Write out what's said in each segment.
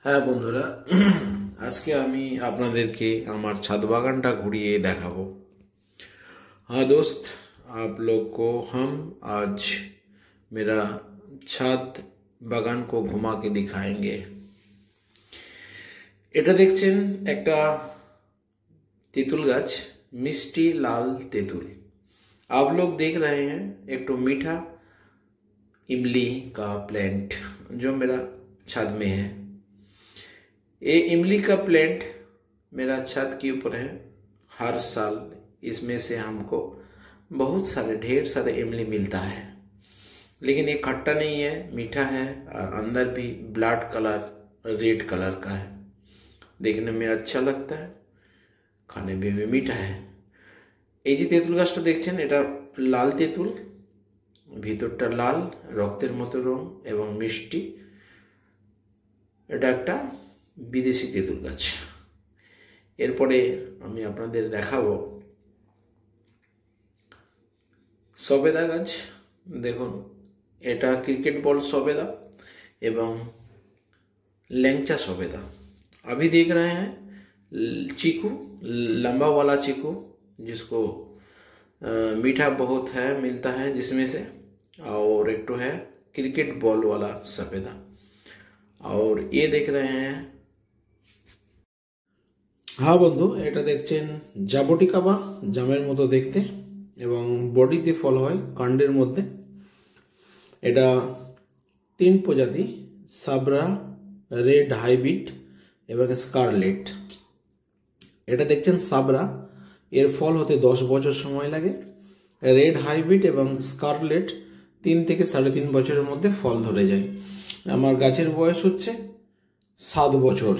হ্যাঁ বন্ধুরা, আজকে আমি আপনাদেরকে আমার ছাদ बागानটা ঘুরিয়ে দেখাবো। हाँ दोस्त, आप लोग को हम आज मेरा ছাদ বাগান को घुमा के दिखाएंगे। এটা দেখছেন একটা তেঁতুল গাছ, मिष्टी लाल तेंतुल। आप लोग देख रहे हैं एक तो मीठा इमली का प्लांट जो मेरा छत में है। ये इमली का प्लांट मेरा छत के ऊपर है। हर साल इसमें से हमको बहुत सारे ढेर सारे इमली मिलता है, लेकिन ये खट्टा नहीं है, मीठा है और अंदर भी ब्लड कलर रेड कलर का है। देखने में अच्छा लगता है, खाने में भी मीठा है। এই যে তেঁতুল গাছটা দেখছেন, এটা লাল তেঁতুল, ভিতরটা লাল রক্তের মতো রং এবং মিষ্টি। এটা একটা বিদেশি তেঁতুল গাছ। এরপরে আমি আপনাদের দেখাবো সবেদা গাছ। দেখুন, এটা ক্রিকেট বল সবেদা এবং ল্যাংচা সবেदा। अभी देख रहे हैं चीकू, लंबा वाला चीकू जिसको मीठा बहुत है मिलता है जिसमें से, और एक तो है क्रिकेट बॉल वाला सफेदा। और ये देख रहे हैं, हाँ बंधु, এটা দেখছেন জাবটিকা বা জামের মতো দেখতে এবং বডিতে ফল হয় কাণ্ডের মধ্যে। এটা তিন প্রজাতি, সাবরা, রেড হাইব্রিড এবং স্কারলেট। এটা দেখছেন সাবরা, এর ফল হতে 10 বছর সময় লাগে। রেড হাইব্রিড এবং স্কারলেট 3 থেকে 3.5 বছরের মধ্যে ফল ধরে যায়। আমার গাছের বয়স হচ্ছে 7 বছর,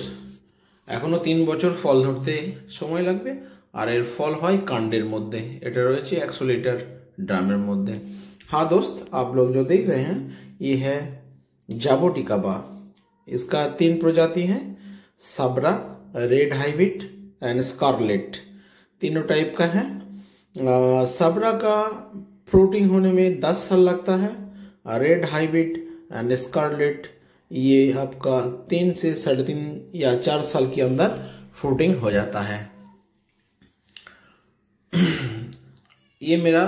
এখনো 3 বছর ফল ধরতে সময় লাগবে। আর এর ফল হয় कांडेर মধ্যে। এটা রয়েছে 100 লিটার ড্রামের মধ্যে। हाँ दोस्त, आप लोग जो देख रहे हैं ये है जाबोटिका बा। इसका 3 प्रजाति हैं, सबरा, रेड हाइब्रिड एंड स्कारलेट। तीनों टाइप का है। सबरा का फ्रूटिंग होने में 10 साल लगता है। रेड हाइब्रिड एंड स्कारलेट ये आपका 3 से 3.5 या 4 साल के अंदर फ्रूटिंग हो जाता है। ये मेरा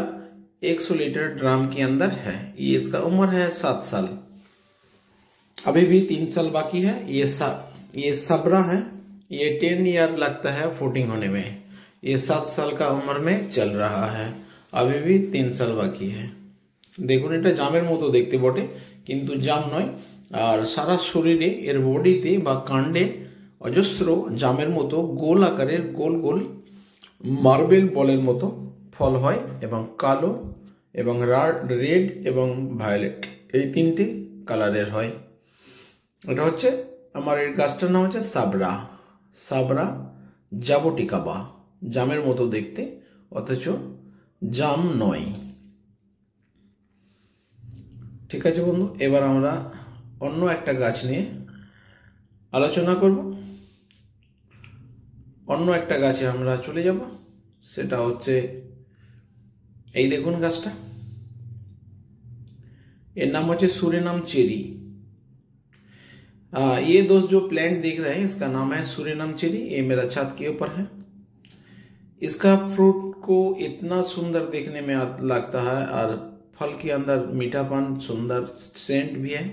100 लीटर ड्राम के अंदर है। ये इसका उम्र है 7 साल, अभी भी 3 साल बाकी है। ये सबरा है, ये 10 ईयर लगता है फ्रूटिंग होने में। ये 7 साल का उम्र में चल रहा है, अभी भी 3 साल बाकी है। দেখুন, এটা জামের মতো দেখতে বটে, কিন্তু জাম নয়। আর সারা শরীরে এর বডিতে বা কাণ্ডে অজস্র জামের মতো গোল আকারের গোল গোল মার্বেল বলের মতো ফল হয় এবং কালো এবং রেড এবং ভায়োলেট এই 3টে কালারের হয়। এটা হচ্ছে আমার এর গাছটার নাম হচ্ছে সাবরা, সাবরা জাবটিকা বা, জামের মতো দেখতে অথচ জাম নয়। ঠিক আছে বন্ধু, এবার আমরা অন্য একটা গাছ নিয়ে আলোচনা করব। অন্য একটা গাছে আমরা চলে যাব, সেটা হচ্ছে এই দেখুন গাছটা, এর नाम होचे सूरेनाम चेरी। ये दोस्त जो प्लांट देख रहे हैं इसका नाम है सूरेनाम चेरी। ये मेरा छत के ऊपर है। इसका फ्रूट को इतना सुंदर देखने में लगता है और फल के अंदर मीठापन, सुंदर सेंट भी है,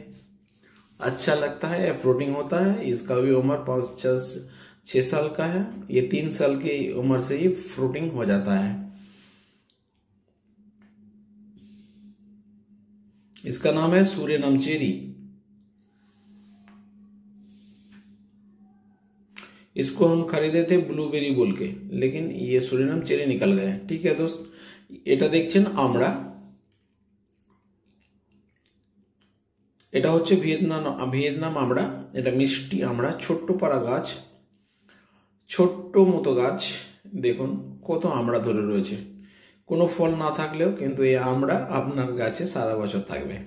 अच्छा लगता है, फ्रूटिंग होता है। इसका भी उम्र 5-6 साल का है। ये 3 साल की उम्र से ही फ्रूटिंग हो जाता है। इसका नाम है सूरेनाम चेरी। इसको हम खरीदे थे ब्लूबेरी बोल के, लेकिन ये सूरेनाम चेरी निकल गए। ठीक है दोस्त, এটা দেখছেন আমড়া। এটা হচ্ছে ভিয়েতনাম আমড়া। এটা মিষ্টি আমড়া, ছোট্ট পাড়া গাছ, ছোট্ট মতো গাছ। দেখুন কত আমড়া ধরে রয়েছে। কোনো ফল না থাকলেও কিন্তু এই আমড়া আপনার গাছে সারা বছর থাকবে।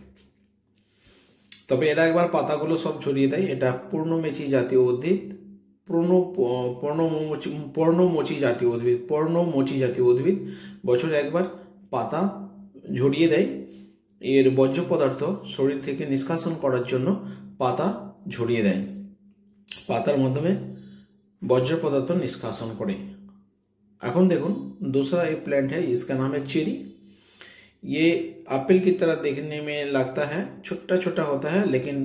তবে এরা একবার পাতাগুলো সব ছড়িয়ে দেয়। এটা পর্ণমোচী জাতীয় উদ্ভিদ, পর্ণমোচী জাতীয় উদ্ভিদ। বছরে একবার পাতা ঝরিয়ে দেয়। এর বর্জ্য পদার্থ শরীর থেকে নিষ্কাশন করার জন্য পাতা ঝরিয়ে দেয়। পাতার মাধ্যমে বজ্র पदार्थ निष्कासन करे। এখন দেখুন दूसरा एक प्लांट है, इसका नाम है चेरी। ये एप्पल की तरह देखने में लगता है, छोटा छोटा होता है, लेकिन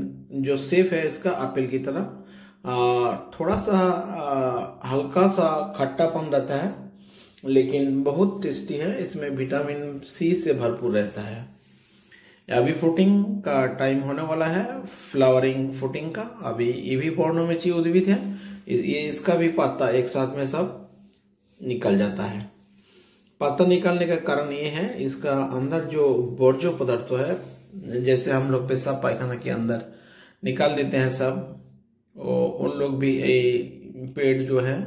जो शेप है इसका एप्पल की तरह। थोड़ा सा हल्का सा खट्टापन रहता है, लेकिन बहुत टेस्टी है। इसमें विटामिन सी से भरपूर रहता है। अभी फ्रूटिंग का टाइम होने वाला है, फ्लावरिंग फ्रूटिंग का। अभी ये भी पर्णमोची उद्भिद है। ये इसका भी पत्ता एक साथ में सब निकल जाता है। पत्ता निकलने का कारण ये है, इसका अंदर जो वर्ज्य पदार्थ है, जैसे हम लोग पेशाब पायखाना के अंदर निकाल देते हैं सब, उन लोग भी ये पेड़ जो है,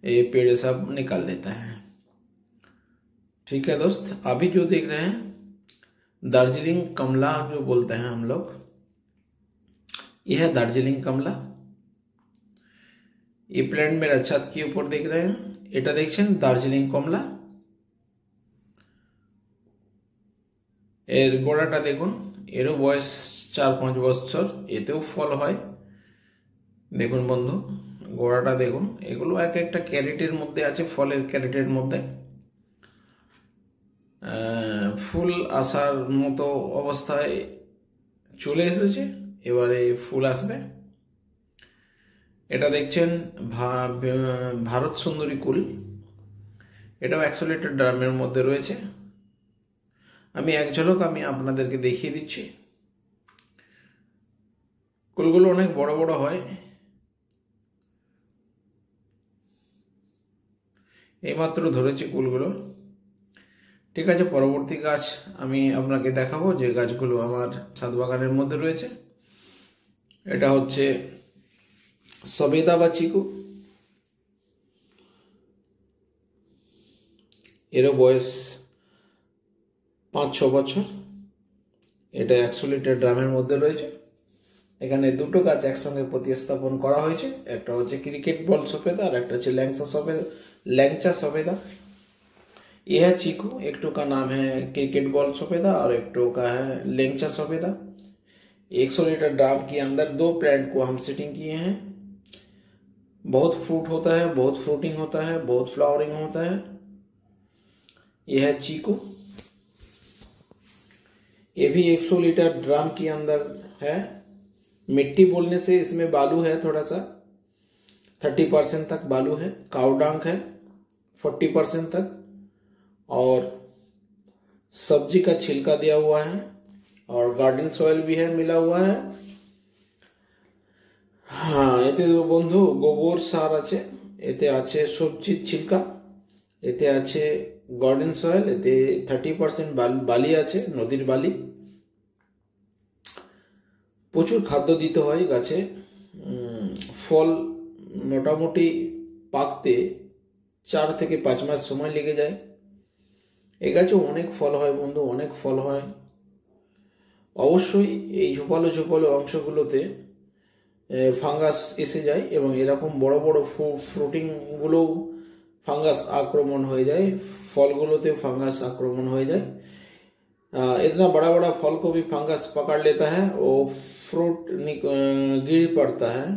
ये पेड़ सब निकाल देता है। ठीक है दोस्त, अभी जो देख रहे हैं दार्जिलिंग कमला जो बोलते हैं हम लोग, यह है दार्जिलिंग कमला। ये प्लांट मेरा छत के ऊपर देख रहे हैं, এটা দেখছেন দার্জিলিং কমলা। এর গোড়াটা দেখুন, এরও বয়স 4-5 বছর, এতেও ফল হয়। দেখুন বন্ধু, গোড়াটা দেখুন। এগুলো এক একটা ক্যারেটের মধ্যে আছে, ফলের ক্যারেটের মধ্যে। ফুল আসার মতো অবস্থায় চলে এসেছে, এবারে ফুল আসবে। এটা দেখছেন ভারত সুন্দরী কুল, এটাও 100 লিটার ড্রামের মধ্যে রয়েছে। আমি এক ঝলক আপনাদেরকে দেখিয়ে দিচ্ছি। কুলগুলো অনেক বড় বড় হয়। এইমাত্র ধরেছি কুলগুলো। ঠিক আছে, পরবর্তী গাছ আমি আপনাকে দেখাবো, যে গাছগুলো আমার ছাদ বাগানের মধ্যে রয়েছে। এটা হচ্ছে সবেদা বা চিকু। এরও বয়স 5-6 বছর। এটা 100 লিটার ড্রামের মধ্যে রয়েছে। এখানে দুটো গাছ একসঙ্গে প্রতিস্থাপন করা হয়েছে, একটা হচ্ছে ক্রিকেট বল सफेदा और একটা হচ্ছে ল্যাংচা सफेदा। यह है चीकू, एक टो का नाम है क्रिकेट बॉल सफेदा और एक टो का है ल्यांचा सफेदा। 100 लीटर ड्राम के अंदर 2 प्लांट को हम सेटिंग किए हैं। बहुत फ्रूट होता है, बहुत फ्रूटिंग होता है, बहुत फ्लावरिंग होता है। यह है चीकू, ये भी 100 लीटर ड्राम के अंदर है। मिट्टी बोलने से इसमें बालू है, थोड़ा सा 30% तक बालू है। काउडांक है 40% तक, और सब्जी का छिलका दिया हुआ है, और गार्डन सॉइल भी है मिला हुआ है। हाँ, এতে বন্ধু গোবর সার আছে, এতে আছে সবজির ছিলকা, এতে আছে গার্ডেন সয়েল, এতে 30% বালি আছে, নদীর বালি। প্রচুর খাদ্য দিতে হয় গাছে। ফল মোটামুটি পাকতে 4 থেকে 5 মাস সময় লেগে যায়। এই গাছে অনেক ফল হয় বন্ধু, অনেক ফল হয়। অবশ্যই এই ঝোপালো ঝোপালো অংশগুলোতে ফাঙ্গাস এসে যায়, এবং এরকম বড় বড় ফ্রুটিংগুলোও ফাঙ্গাস আক্রমণ হয়ে যায়, फलगुलोते फंगस आक्रमण हो जाए। इतना बड़ा बड़ा फल को भी फंगस पकड़ लेता है, वो फ्रूट गिर पड़ता है।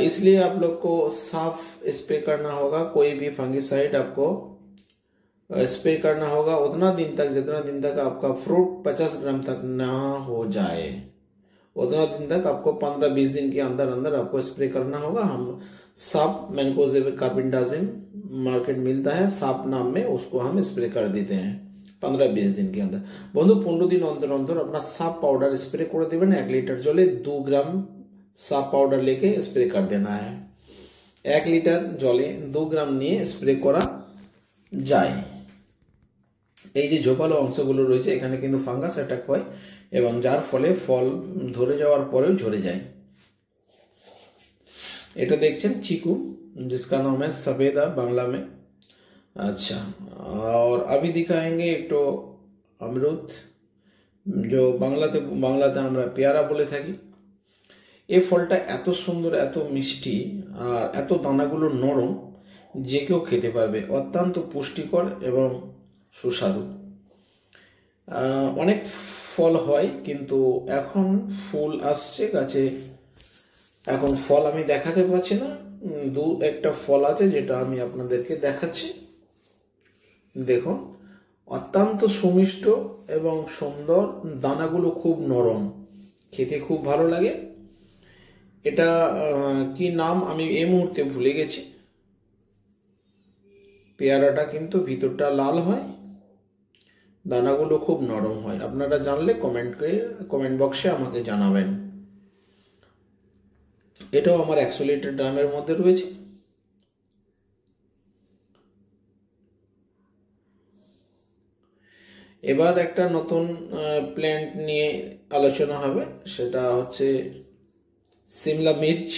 इसलिए आप लोग को साफ स्प्रे करना होगा। कोई भी फंगिसाइड आपको स्प्रे करना होगा उतना दिन तक, जितना दिन तक आपका फ्रूट 50 ग्राम तक ना हो जाए, उतना दिन तक आपको 15-20 दिन के अंदर अंदर आपको स्प्रे करना होगा। हम साप मैनकोजेब कार्बेंडाजिम मार्केट मिलता है साप नाम में, उसको हम स्प्रे कर देते हैं 15-20 दिन के अंदर। बंधु 15 दिन अंतर अंतर अपना साप पाउडर स्प्रे कर देवें। 1 লিটার जले 2 গ্রাম साप पाउडर लेके स्प्रे कर देना है। 1 লিটার जले 2 গ্রাম নিয়ে স্প্রে করা যায়। এই যে ঝোপালো অংশগুলো রয়েছে এখানে কিন্তু ফাঙ্গাস অ্যাটাক হয়, এবং যার ফলে ফল ধরে যাওয়ার পরেও ঝরে যায়। এটা দেখছেন চিকু, जिसका नाम है सफेदा बांग्ला में। अच्छा, और अभी दिखाएंगे एक तो अमरूद, जो बांग्लाते আমরা পেয়ারা বলে থাকি। এই ফলটা এত সুন্দর, এত মিষ্টি, আর এত দানাগুলো নরম, যে কেউ খেতে পারবে। অত্যন্ত পুষ্টিকর এবং সুস্বাদু। অনেক ফল হয়, কিন্তু এখন ফুল আসছে গাছে, এখন ফল আমি দেখাতে পারছি না, দু একটা ফল আছে যেটা আমি আপনাদেরকে দেখাচ্ছি। দেখুন, অত্যন্ত সুমিষ্ট এবং সুন্দর, দানাগুলো খুব নরম, খেতে খুব ভালো লাগে। এটা কি নাম আমি এই মুহূর্তে ভুলে গেছি। পেয়ারাটা কিন্তু ভিতরটা লাল হয়, দানাগুলো খুব নরম হয়। আপনারা জানলে কমেন্ট বক্সে আমাকে জানাবেন। এটাও আমার 100 লিটার ড্রামের মধ্যে রয়েছে। এবার একটা নতুন প্ল্যান্ট নিয়ে আলোচনা হবে, সেটা হচ্ছে সিমলা মির্চ।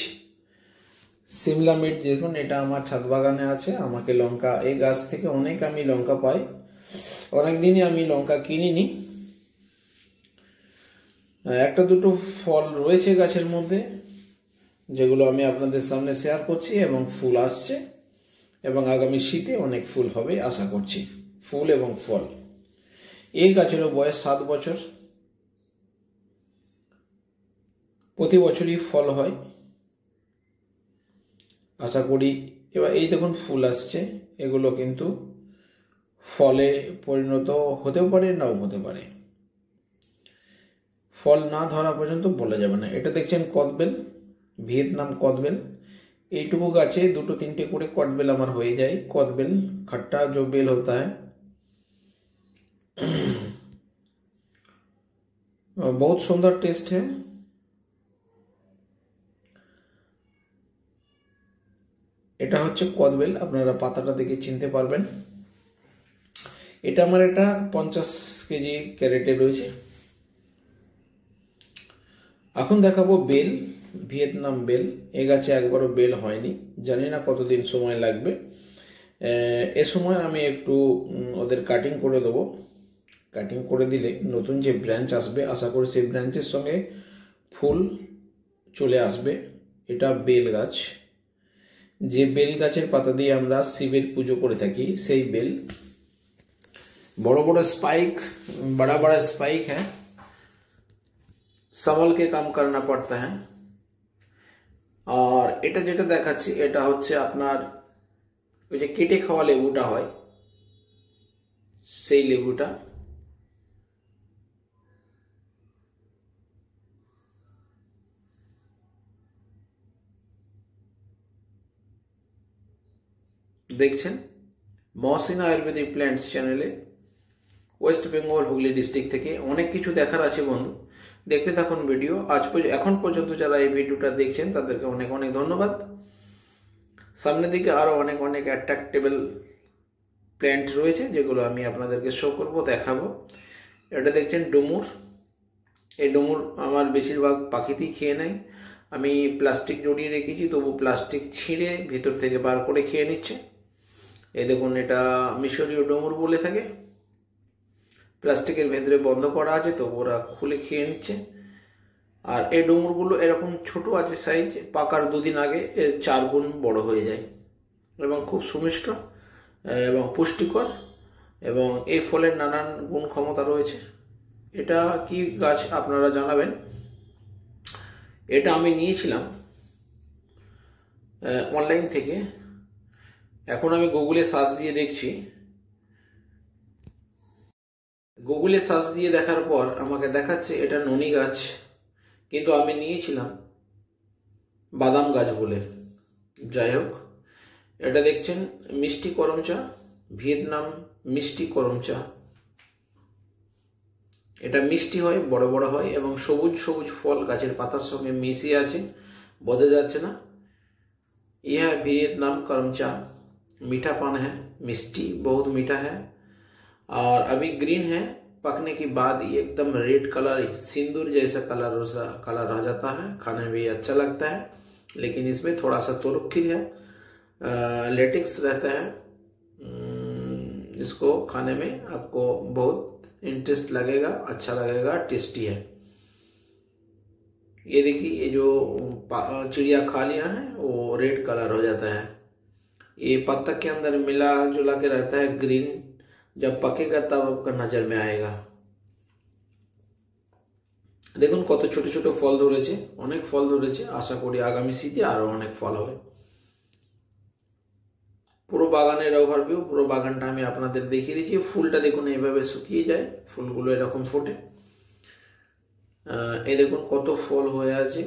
সিমলা মির্চ দেখুন, এটা আমার ছাদ বাগানে আছে। আমাকে লঙ্কা, এই গাছ থেকে অনেক আমি লঙ্কা পাই। অনেকদিনই আমি লঙ্কা কিনিনি। একটা দুটো ফল রয়েছে গাছের মধ্যে, যেগুলো আমি আপনাদের সামনে শেয়ার করছি, এবং ফুল আসছে, এবং আগামী শীতে অনেক ফুল হবে আশা করছি, ফুল এবং ফল। এই গাছেরও বয়স 7 বছর, প্রতি বছরই ফল হয় আশা করি। এবার এই দেখুন ফুল আসছে, এগুলো কিন্তু ফলে পরিণত হতেও পারে, নাও হতে পারে। ফল না ধরা পর্যন্ত বলা যাবে না। এটা দেখছেন কদবেল, ভিয়েতনাম কদবেল। এইটুকু গাছে 2-3টে করে कटबेल আমার হয়ে যায়। कदबेल खट्टा जो बेल होता है, बहुत सुंदर टेस्ट है। এটা হচ্ছে কদবেল, আপনারা পাতাটা দেখে চিনতে পারবেন। এটা আমার একটা 50 কেজি ক্যারেটে রয়েছে। এখন দেখাবো বেল, ভিয়েতনাম বেল। এ গাছে একবারও বেল হয়নি, জানি না কতদিন সময় লাগবে। এ সময় আমি একটু ওদের কাটিং করে দেবো। কাটিং করে দিলে নতুন যে ব্রাঞ্চ আসবে, আশা করি সেই ব্রাঞ্চের সঙ্গে ফুল চলে আসবে। এটা বেল গাছ, যে বেল গাছের পাতা দিয়ে আমরা শিবের পুজো করে থাকি, সেই বেল। বড় বড় स्पाइक, बड़ा बड़ा स्पाइक है, संभल के काम करना पड़ता है। আর এটা যেটা দেখাচ্ছি, এটা হচ্ছে আপনার ওই যে কেটে খাওয়া লেবুটা হয়, সেই লেবুটা। দেখছেন মহসিনা আয়ুর্বেদিক প্ল্যান্টস চ্যানেলে, ওয়েস্ট বেঙ্গল হুগলি ডিস্ট্রিক্ট থেকে। অনেক কিছু দেখার আছে বন্ধু, দেখতে থাকুন ভিডিও। এখন পর্যন্ত যারা এই ভিডিওটা দেখছেন তাদেরকে অনেক অনেক ধন্যবাদ। সামনের দিকে আরো অনেক অনেক অ্যাট্রাক্টেবল প্ল্যান্ট রয়েছে, যেগুলো আমি আপনাদেরকে শো করব, দেখাবো। এটা দেখছেন ডুমুর। এই ডুমুর আমার বেশিরভাগ পাখিতেই খেয়ে নেয়। আমি প্লাস্টিক জড়িয়ে রেখেছি, তবু প্লাস্টিক ছিঁড়ে ভিতর থেকে বার করে খেয়ে নিচ্ছে। এই দেখুন, এটা মিশরীয় ডুমুর বলে থাকে। প্লাস্টিকের ভেতরে বন্ধ করা আছে, তো ওরা খুলে খেয়ে নিচ্ছে। আর এই ডুমুরগুলো এরকম ছোট আছে সাইজ, পাকার 2 দিন আগে এর 4 গুণ বড় হয়ে যায়, এবং খুব সুমিষ্ট এবং পুষ্টিকর, এবং এই ফলের নানান গুণ ক্ষমতা রয়েছে। এটা কি গাছ আপনারা জানাবেন। এটা আমি নিয়েছিলাম অনলাইন থেকে। এখন আমি গুগলে সার্চ দিয়ে দেখছি। গুগলে সার্চ দিয়ে দেখার পর আমাকে দেখাচ্ছে এটা ননি গাছ, কিন্তু আমি নিয়েছিলাম বাদাম গাছ বলে। যাই হোক, এটা দেখছেন মিষ্টি করম চা, ভিয়েতনাম মিষ্টি করম চা। এটা মিষ্টি হয়, বড় বড় হয়, এবং সবুজ সবুজ ফল গাছের পাতার সঙ্গে মিশিয়ে আছে, বোঝা যাচ্ছে না। यह वियतनाम करम चा मीठा पान है, मिष्टी बहुत मीठा है, और अभी ग्रीन है। पकने के बाद ये एकदम रेड कलर, सिंदूर जैसा कलर रह जाता है। खाने में भी अच्छा लगता है, लेकिन इसमें थोड़ा सा तोरखीर है, लेटेक्स रहता है। इसको खाने में आपको बहुत इंटरेस्ट लगेगा, अच्छा लगेगा, टेस्टी है। ये देखिए, ये जो चिड़िया खा लिया है वो रेड कलर हो जाता है। ये पत्ता के अंदर मिला जुला के रहता है ग्रीन, जब पकेगा तब आपका नजर में आएगा। দেখুন কত ছোট ছোট ফল ধরেছে, অনেক ফল ধরেছে। আশা করি আগামী শীতে আরো অনেক ফল হবে। পুরো বাগানের ওভারভিউ, পুরো বাগানটা আমি আপনাদের দেখিয়ে দিচ্ছি। ফুলটা দেখুন এইভাবে শুকিয়ে যায়, ফুলগুলো এরকম ফোটে। এই দেখুন কত ফল হয়ে আছে,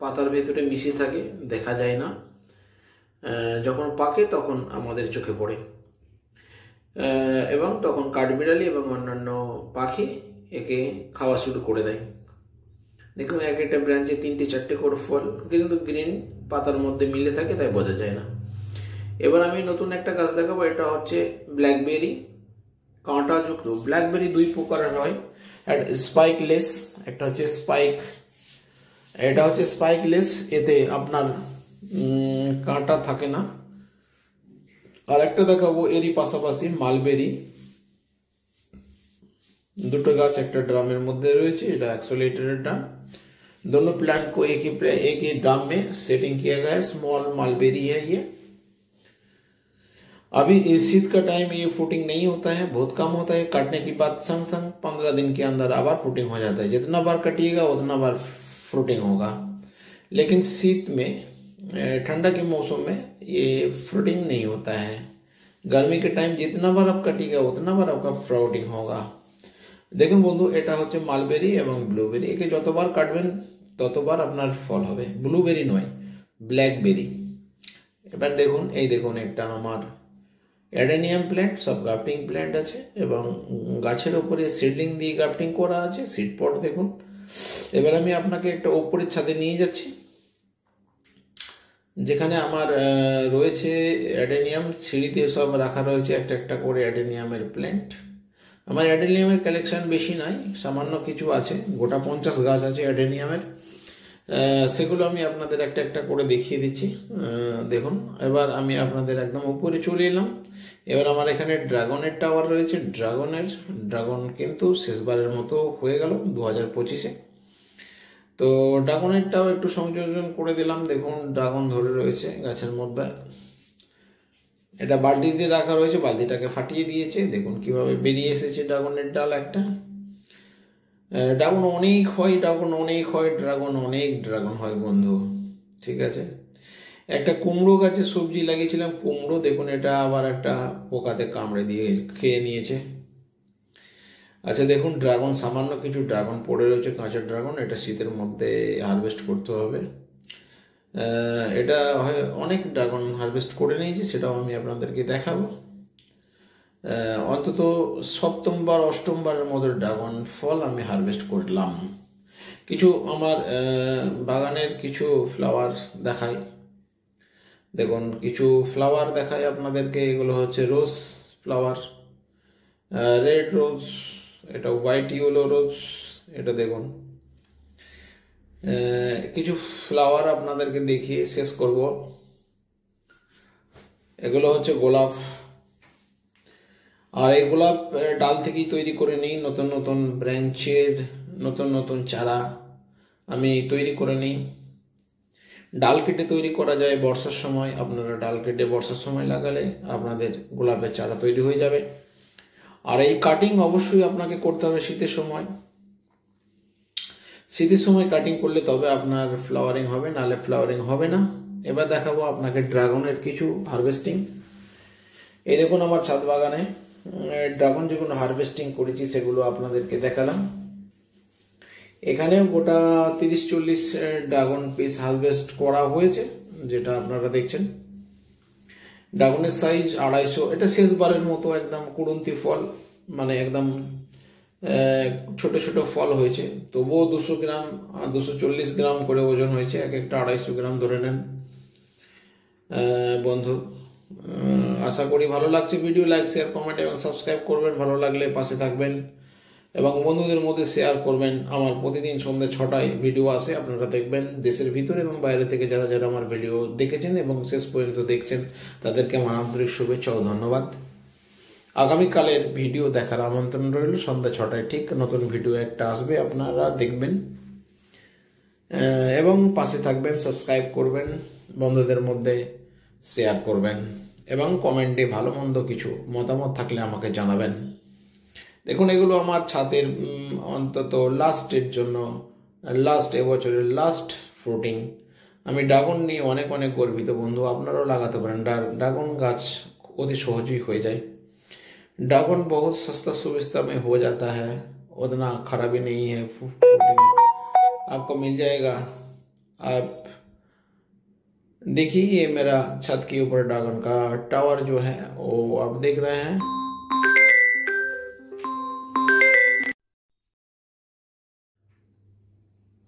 পাতার ভেতরে মিশে থাকে, দেখা যায় না। যখন পাকে তখন আমাদের চোখে পড়ে, এবং তখন কাঠবিড়ালি এবং অন্যান্য পাখি একে খাওয়া শুরু করে দেয়। দেখুন এক একটা ব্রাঞ্চে 3টে 4টে করে ফল, কিন্তু গ্রিন পাতার মধ্যে মিলে থাকে, তাই বোঝা যায় না। এবার আমি নতুন একটা গাছ দেখাবো। এটা হচ্ছে ব্ল্যাকবেরি, কাঁটাযুক্ত। ব্ল্যাকবেরি 2 প্রকারের হয়, একটা স্পাইকলেস, একটা হচ্ছে স্পাইক। এটা হচ্ছে স্পাইকলেস, এতে আপনার কাঁটা থাকে না। আর একটা দেখাবো এরই পাশাপাশি মালবেরি। দুটো গাছ একটা ड्राम মধ্যে রয়েছে। এটা 100 लीटर ड्राम। दोनों प्लांट को एक ही ड्राम में सेटिंग किया गया है। स्मॉल मालबेरी है ये। अभी शीत का टाइम ये फ्रूटिंग नहीं होता है, बहुत कम होता है। काटने के बाद संग संग 15 दिन के अंदर आबार फ्रूटिंग हो जाता है। जितना बार कटिएगा उतना बार फ्रूटिंग होगा। लेकिन शीत में, ठंडा के मौसम में ये फ्रूटिंग नहीं होता है। गर्मी के टाइम जितना बार आप कटिएगा उतना बार आपका फ्रूटिंग होगा। দেখুন বন্ধু, এটা হচ্ছে মালবেরি এবং ব্লুবেরি। একে যতবার কাটবেন ততবার আপনার ফল হবে। ব্লুবেরি নয়, ব্ল্যাকবেরি। এবার দেখুন, এই দেখুন একটা আমার অ্যাডেনিয়াম প্ল্যান্ট, সব গ্রাফটিং প্ল্যান্ট আছে এবং গাছের উপরে সিডলিং দিয়ে গ্রাফটিং করা আছে, সিড পট দেখুন। এবার আমি আপনাকে একটা ওপরের ছাদে নিয়ে যাচ্ছি, যেখানে আমার রয়েছে অ্যাডেনিয়াম। সিঁড়িতে সব রাখা রয়েছে একটা একটা করে অ্যাডেনিয়ামের প্ল্যান্ট। আমার অ্যাডেনিয়ামের কালেকশন বেশি নাই, সামান্য কিছু আছে। গোটা 50 গাছ আছে অ্যাডেনিয়ামের। সেগুলো আমি আপনাদের একটা একটা করে দেখিয়ে দিচ্ছি। দেখুন, এবার আমি আপনাদের একদম উপরে চলে এলাম। এবার আমার এখানে ড্রাগনের টাওয়ার রয়েছে। ড্রাগন কিন্তু শেষবারের মতো হয়ে গেল 2025-এ। তো ড্রাগনেরটাও একটু সংযোজন করে দিলাম। দেখুন ড্রাগন ধরে রয়েছে গাছের মধ্যে। এটা বালতি দিয়ে রাখা রয়েছে, বালতিটাকে ফাটিয়ে দিয়েছে। দেখুন কিভাবে বেরিয়ে এসেছে ড্রাগনের ডাল একটা। ড্রাগন অনেক হয়, ড্রাগন হয় বন্ধু, ঠিক আছে। একটা কুমড়ো গাছে সবজি লাগিয়েছিলাম, কুমড়ো দেখুন এটা আবার একটা পোকাতে কামড়ে দিয়ে খেয়ে নিয়েছে। আচ্ছা দেখুন, ড্রাগন সামান্য কিছু ড্রাগন পড়ে রয়েছে, কাঁচা ড্রাগন। এটা শীতের মধ্যে হারভেস্ট করতে হবে। এটা অনেক ড্রাগন হারভেস্ট করে নিয়েছি, সেটাও আমি আপনাদেরকে দেখাবো। অন্তত 7ম বার 8ম বারের মতো ড্রাগন ফল আমি হারভেস্ট করলাম। কিছু আমার বাগানের কিছু ফ্লাওয়ার দেখাই। দেখুন কিছু ফ্লাওয়ার দেখাই আপনাদেরকে। এগুলো হচ্ছে রোজ ফ্লাওয়ার, রেড রোজ, এটা হোয়াইট ইয়েলো রোজ। এটা দেখুন, কিছু ফ্লাওয়ার আপনাদেরকে দেখিয়ে শেষ করব। এগুলো হচ্ছে গোলাপ। আর এই গোলাপ ডাল থেকেই তৈরি করে নিই, নতুন নতুন ব্রাঞ্চের নতুন নতুন চারা আমি তৈরি করে নিই। ডাল কেটে তৈরি করা যায় বর্ষার সময়। আপনারা ডাল কেটে বর্ষার সময় লাগালে আপনাদের গোলাপের চারা তৈরি হয়ে যাবে। আর এই কাটিং অবশ্যই আপনাকে করতে হবে শীতের সময়। শীতের সময় কাটিং করলে তবে আপনার ফ্লাওয়ারিং হবে, নাহলে ফ্লাওয়ারিং হবে না। এবার দেখাবো আপনাকে ড্রাগনের কিছু হারভেস্টিং। এই দেখুন আমার ছাদ বাগানে ড্রাগন যেগুলো হারভেস্টিং করেছি সেগুলো আপনাদেরকে দেখালাম। এখানে গোটা 30-40 ড্রাগন পিস হারভেস্ট করা হয়েছে, যেটা আপনারা দেখছেন। ড্রাগনের সাইজ 250। এটা শেষবারের মতো একদম কুড়ন্তি ফল, মানে একদম ছোট ছোট ফল হয়েছে। তবুও 200 গ্রাম 240 গ্রাম করে ওজন হয়েছে, এক একটা 250 গ্রাম ধরে নেন বন্ধু। আশা করি ভালো লাগছে ভিডিও। লাইক, শেয়ার, কমেন্ট এবং সাবস্ক্রাইব করবেন। ভালো লাগলে পাশে থাকবেন এবং বন্ধুদের মধ্যে শেয়ার করবেন। আমার প্রতিদিন সন্ধ্যে 6টায় ভিডিও আসে, আপনারা দেখবেন। দেশের ভিতরে এবং বাইরে থেকে যারা যারা আমার ভিডিও দেখেছেন এবং শেষ পর্যন্ত দেখছেন তাদেরকে আমার আন্তরিক শুভেচ্ছা ও ধন্যবাদ। আগামীকালের ভিডিও দেখার আমন্ত্রণ রইল। সন্ধ্যা 6টায় ঠিক নতুন ভিডিও একটা আসবে, আপনারা দেখবেন এবং পাশে থাকবেন, সাবস্ক্রাইব করবেন, বন্ধুদের মধ্যে শেয়ার করবেন এবং কমেন্টে ভালো মন্দ কিছু মতামত থাকলে আমাকে জানাবেন। দেখুন এগুলো আমার ছাদের অন্তত লাস্টের জন্য, লাস্ট এবছরের লাস্ট ফ্রুটিং। আমি ড্রাগন নিয়ে অনেক অনেক গর্বিত বন্ধু। আপনারাও লাগাতে পারেন। ड्रैगन गाछ অতি সহজেই হয়ে যায়। ड्रैगन बहुत सस्ता सुविस्ता में हो जाता है, उतना खराबी नहीं है। फ्रूटिंग आपको मिल जाएगा। आप देखिए ये मेरा छत के ऊपर ड्रैगन का टावर जो है वो आप देख रहे हैं।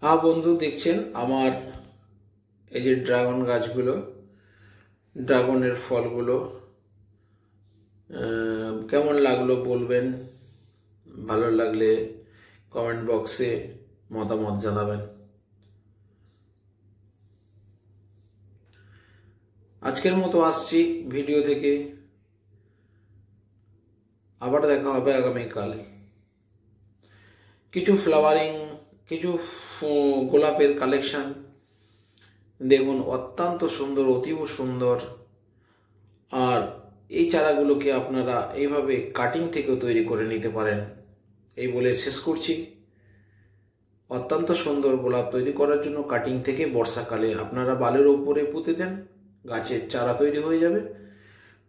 हाँ বন্ধু, দেখছেন আমার এই যে ড্রাগন গাছগুলো, ড্রাগনের ফলগুলো কেমন লাগলো বলবেন। ভালো লাগলে কমেন্ট বক্সে মতামত জানাবেন। আজকের মতো আসছি ভিডিও থেকে, আবার দেখা হবে আগামীকাল। কিছু ফ্লাওয়ারিং, কিছু গোলাপের কালেকশন দেখুন, অত্যন্ত সুন্দর, অতীব সুন্দর। আর এই চারাগুলোকে আপনারা এইভাবে কাটিং থেকেও তৈরি করে নিতে পারেন। এই বলে শেষ করছি। অত্যন্ত সুন্দর গোলাপ তৈরি করার জন্য কাটিং থেকে বর্ষাকালে আপনারা বালের ওপরে পুঁতে দেন, গাছের চারা তৈরি হয়ে যাবে।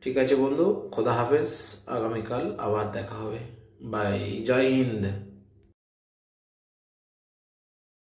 ঠিক আছে বন্ধু, খোদা হাফেজ। আগামীকাল আবার দেখা হবে। বাই। জয় হিন্দ।